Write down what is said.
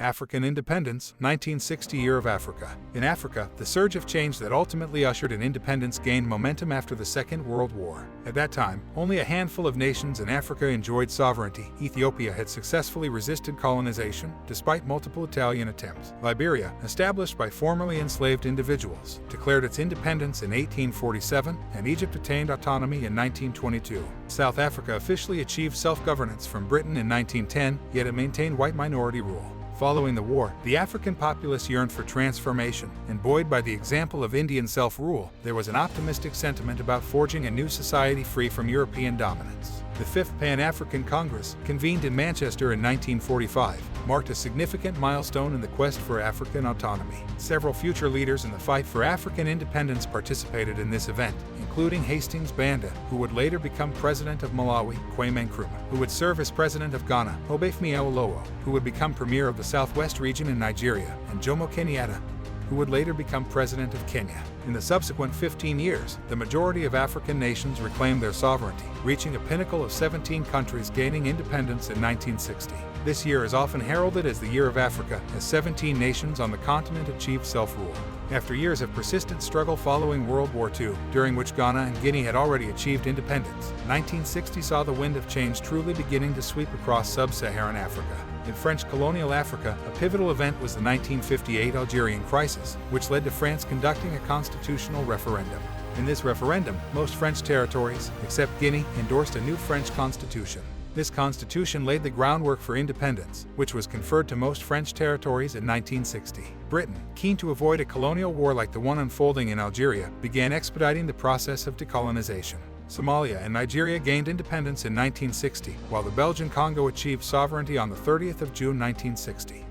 African independence, 1960 Year of Africa. In Africa, the surge of change that ultimately ushered in independence gained momentum after the Second World War. At that time, only a handful of nations in Africa enjoyed sovereignty. Ethiopia had successfully resisted colonization, despite multiple Italian attempts. Liberia, established by formerly enslaved individuals, declared its independence in 1847, and Egypt attained autonomy in 1922. South Africa officially achieved self-governance from Britain in 1910, yet it maintained white minority rule. Following the war, the African populace yearned for transformation, and buoyed by the example of Indian self-rule, there was an optimistic sentiment about forging a new society free from European dominance. The Fifth Pan-African Congress, convened in Manchester in 1945, marked a significant milestone in the quest for African autonomy. Several future leaders in the fight for African independence participated in this event, including Hastings Banda, who would later become president of Malawi, Kwame Nkrumah, who would serve as president of Ghana, Obafemi Awolowo, who would become premier of the Southwest region in Nigeria, and Jomo Kenyatta, who would later become president of Kenya. In the subsequent 15 years, the majority of African nations reclaimed their sovereignty, reaching a pinnacle of 17 countries gaining independence in 1960. This year is often heralded as the Year of Africa, as 17 nations on the continent achieved self-rule. After years of persistent struggle following World War II, during which Ghana and Guinea had already achieved independence, 1960 saw the wind of change truly beginning to sweep across sub-Saharan Africa. In French colonial Africa, a pivotal event was the 1958 Algerian crisis, which led to France conducting a constitutional referendum. In this referendum, most French territories, except Guinea, endorsed a new French constitution. This constitution laid the groundwork for independence, which was conferred to most French territories in 1960. Britain, keen to avoid a colonial war like the one unfolding in Algeria, began expediting the process of decolonization. Somalia and Nigeria gained independence in 1960, while the Belgian Congo achieved sovereignty on the 30th of June 1960.